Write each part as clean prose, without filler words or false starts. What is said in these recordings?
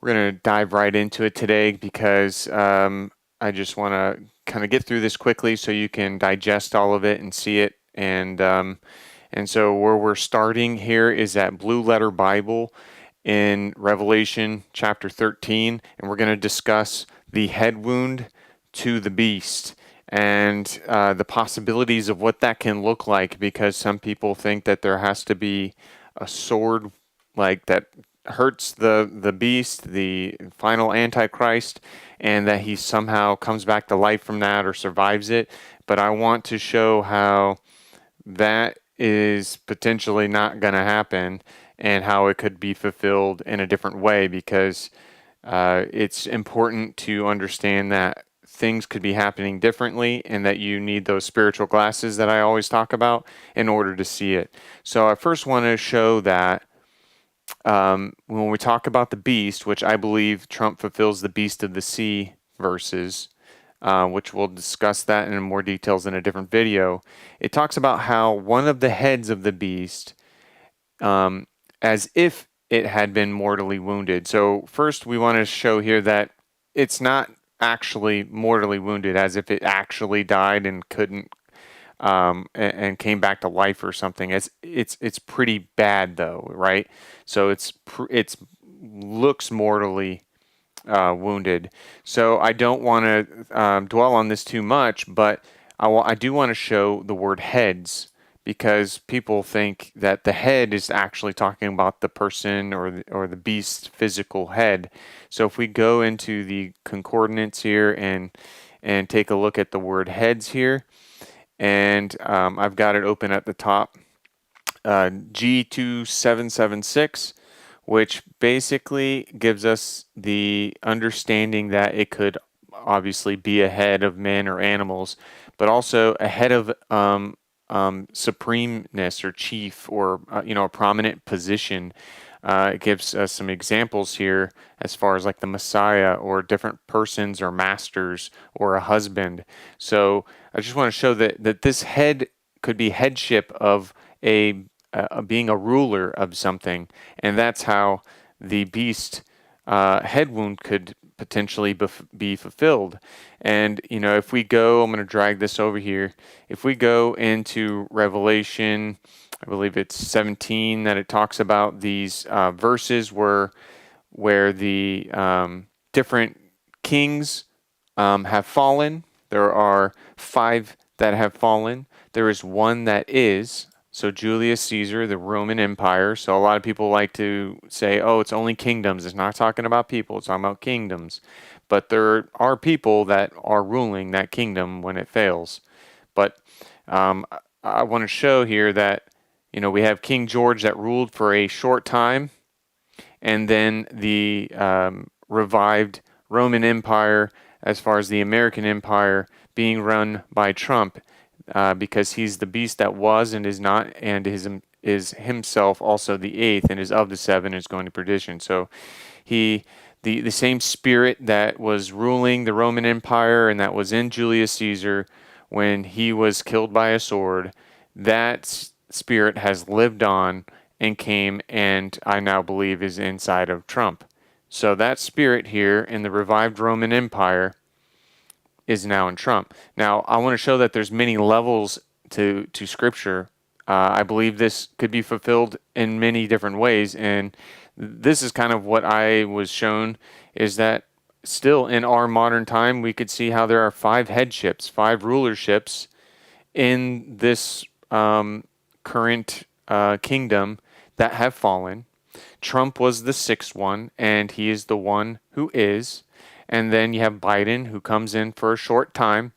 We're going to dive right into it today because I just want to kind of get through this quickly so you can digest all of it and see it. And so where we're starting here is at Blue Letter Bible in Revelation chapter 13, and we're going to discuss the head wound to the beast and the possibilities of what that can look like, because some people think that there has to be a sword like that hurts the beast, the final antichrist, and that he somehow comes back to life from that or survives it. But I want to show how that is potentially not going to happen and how it could be fulfilled in a different way, because it's important to understand that things could be happening differently and that you need those spiritual glasses that I always talk about in order to see it. So I first want to show that when we talk about the beast, which I believe Trump fulfills the beast of the sea verses, which we'll discuss that in more details in a different video. It talks about how one of the heads of the beast, as if it had been mortally wounded. So first we want to show here that it's not actually mortally wounded, as if it actually died and couldn't and came back to life or something. It's pretty bad though, right? So it's looks mortally wounded. So I don't want to dwell on this too much, but I do want to show the word heads, because people think that the head is actually talking about the person or the beast's physical head. So if we go into the concordance here and take a look at the word heads here, and I've got it open at the top, G2776, which basically gives us the understanding that it could obviously be a head of men or animals, but also a head of supremeness or chief, or a prominent position. It gives us some examples here as far as like the Messiah or different persons or masters or a husband. So I just want to show that this head could be headship of a being a ruler of something, and that's how the beast head wound could potentially be fulfilled. And if we go, I'm going to drag this over here. If we go into Revelation, I believe it's 17, that it talks about these verses where the different kings have fallen. There are 5 that have fallen. There is one that is. So Julius Caesar, the Roman Empire. So a lot of people like to say, oh, it's only kingdoms. It's not talking about people. It's talking about kingdoms. But there are people that are ruling that kingdom when it fails. But I want to show here that, we have King George that ruled for a short time, and then the revived Roman Empire, as far as the American Empire, being run by Trump, because he's the beast that was and is not, and is himself also the 8th, and is of the 7, is going to perdition. So the same spirit that was ruling the Roman Empire and that was in Julius Caesar when he was killed by a sword, that spirit has lived on and came, and I now believe is inside of Trump. So that spirit here in the revived Roman Empire is now in Trump. Now, I want to show that there's many levels to Scripture. I believe this could be fulfilled in many different ways, and this is kind of what I was shown, is that still in our modern time, we could see how there are 5 headships, 5 rulerships in this current kingdom that have fallen. Trump was the 6th one, and he is the one who is. And then you have Biden, who comes in for a short time,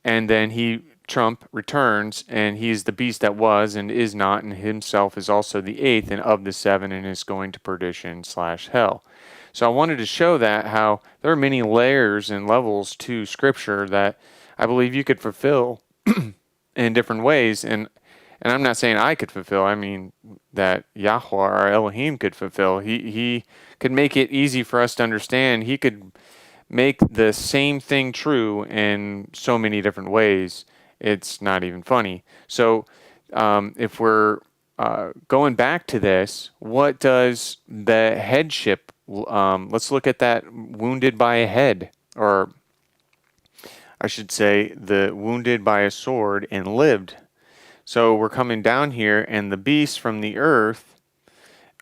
and then Trump returns, and he is the beast that was and is not, and himself is also the 8th and of the 7, and is going to perdition/hell. So I wanted to show that how there are many layers and levels to Scripture that I believe you could fulfill in different ways. And I'm not saying I could fulfill. I mean that Yahweh, our Elohim, could fulfill. He could make it easy for us to understand. He could make the same thing true in so many different ways. It's not even funny. So if we're going back to this, what does the headship Let's look at that wounded by a head, or I should say, the wounded by a sword and lived. So we're coming down here, and the beast from the earth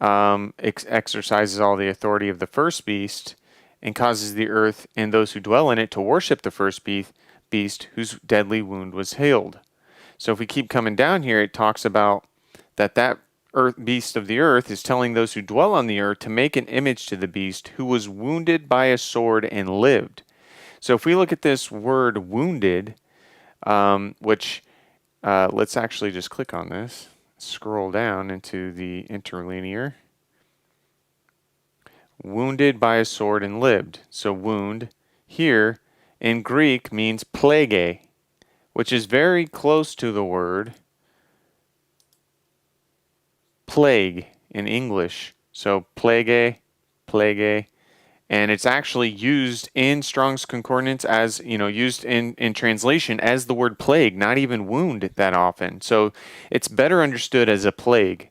exercises all the authority of the first beast and causes the earth and those who dwell in it to worship the first beast whose deadly wound was healed. So if we keep coming down here, it talks about that beast of the earth is telling those who dwell on the earth to make an image to the beast who was wounded by a sword and lived. So if we look at this word wounded, which let's actually just click on this, scroll down into the interlinear. Wounded by a sword and lived. So wound here in Greek means plague, which is very close to the word plague in English. So plague, and it's actually used in Strong's Concordance as, used in translation as the word plague, not even wound that often. So it's better understood as a plague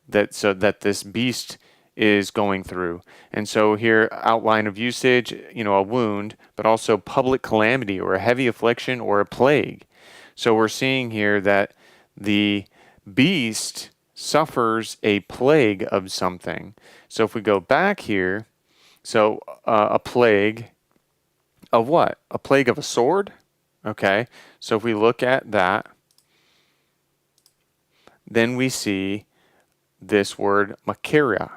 that this beast is going through. And so here, outline of usage, a wound, but also public calamity or a heavy affliction or a plague. So we're seeing here that the beast suffers a plague of something. So if we go back here, so a plague of what? A plague of a sword? Okay, so if we look at that, then we see this word makira,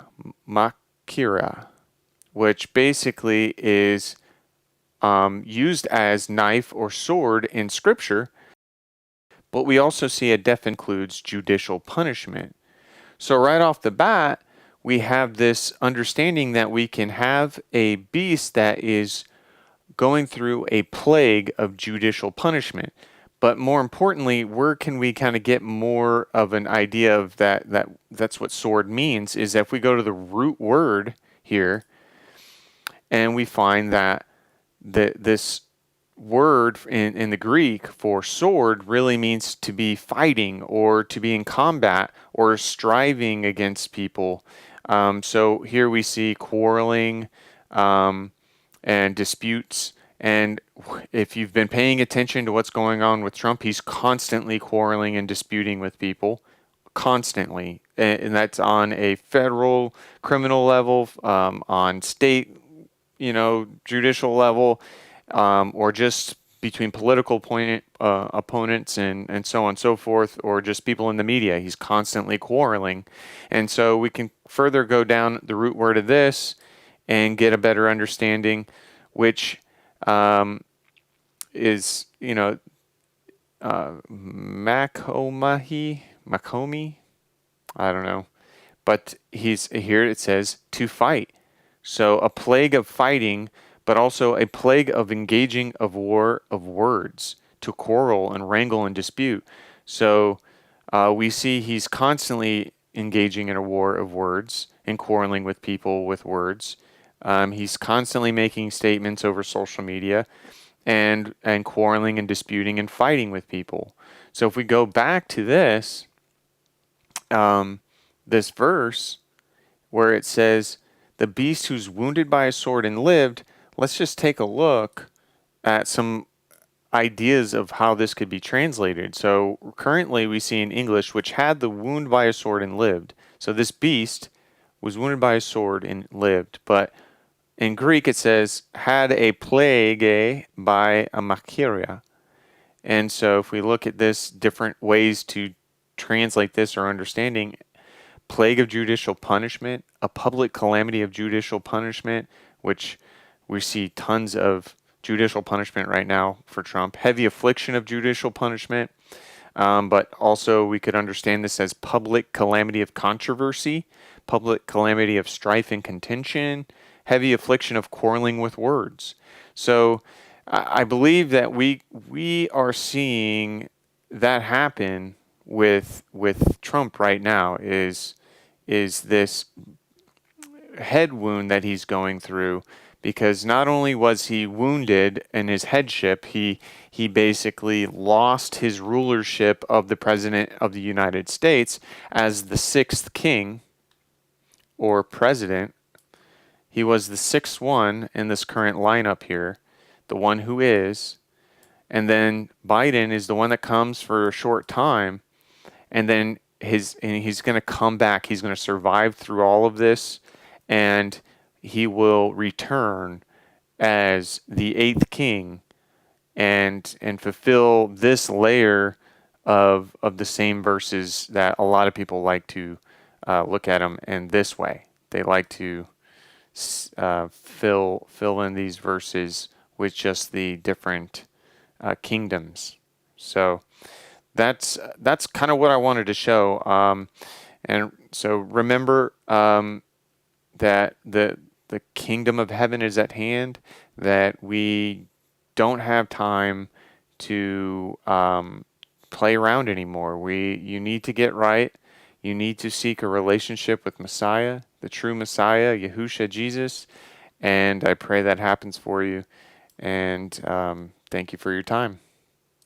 which basically is used as knife or sword in Scripture, but we also see a definition includes judicial punishment. So right off the bat, we have this understanding that we can have a beast that is going through a plague of judicial punishment. But more importantly, where can we kind of get more of an idea of that's what sword means, is that if we go to the root word here, and we find that this word in the Greek for sword really means to be fighting or to be in combat or striving against people. So here we see quarreling and disputes. And if you've been paying attention to what's going on with Trump, he's constantly quarreling and disputing with people, constantly. And that's on a federal criminal level, on state, judicial level, or just between political opponents and so on and so forth, or just people in the media. He's constantly quarreling. And so we can further go down the root word of this and get a better understanding, which is, Makomi, I don't know. But here it says to fight. So a plague of fighting, but also a plague of engaging of war of words, to quarrel and wrangle and dispute. So we see he's constantly engaging in a war of words and quarreling with people with words. He's constantly making statements over social media and quarreling and disputing and fighting with people. So if we go back to this verse where it says, the beast who's wounded by a sword and lived, let's just take a look at some ideas of how this could be translated. So currently we see in English, which had the wound by a sword and lived. So this beast was wounded by a sword and lived. But in Greek it says, had a plague by a makiria. And so if we look at this, different ways to translate this or understanding, plague of judicial punishment, a public calamity of judicial punishment, which we see tons of judicial punishment right now for Trump, heavy affliction of judicial punishment, but also we could understand this as public calamity of controversy, public calamity of strife and contention, heavy affliction of quarreling with words. So I believe that we are seeing that happen with Trump right now, is this head wound that he's going through, because not only was he wounded in his headship, he basically lost his rulership of the President of the United States as the sixth king or president. He was the sixth one in this current lineup here, the one who is. And then Biden is the one that comes for a short time, and then he's going to come back. He's going to survive through all of this, and he will return as the eighth king and fulfill this layer of the same verses that a lot of people like to look at them in this way. They like to fill in these verses with just the different kingdoms. So that's kind of what I wanted to show. And so remember that the kingdom of heaven is at hand. That we don't have time to play around anymore. You need to get right. You need to seek a relationship with Messiah, the true Messiah, Yahushua Jesus. And I pray that happens for you. And thank you for your time.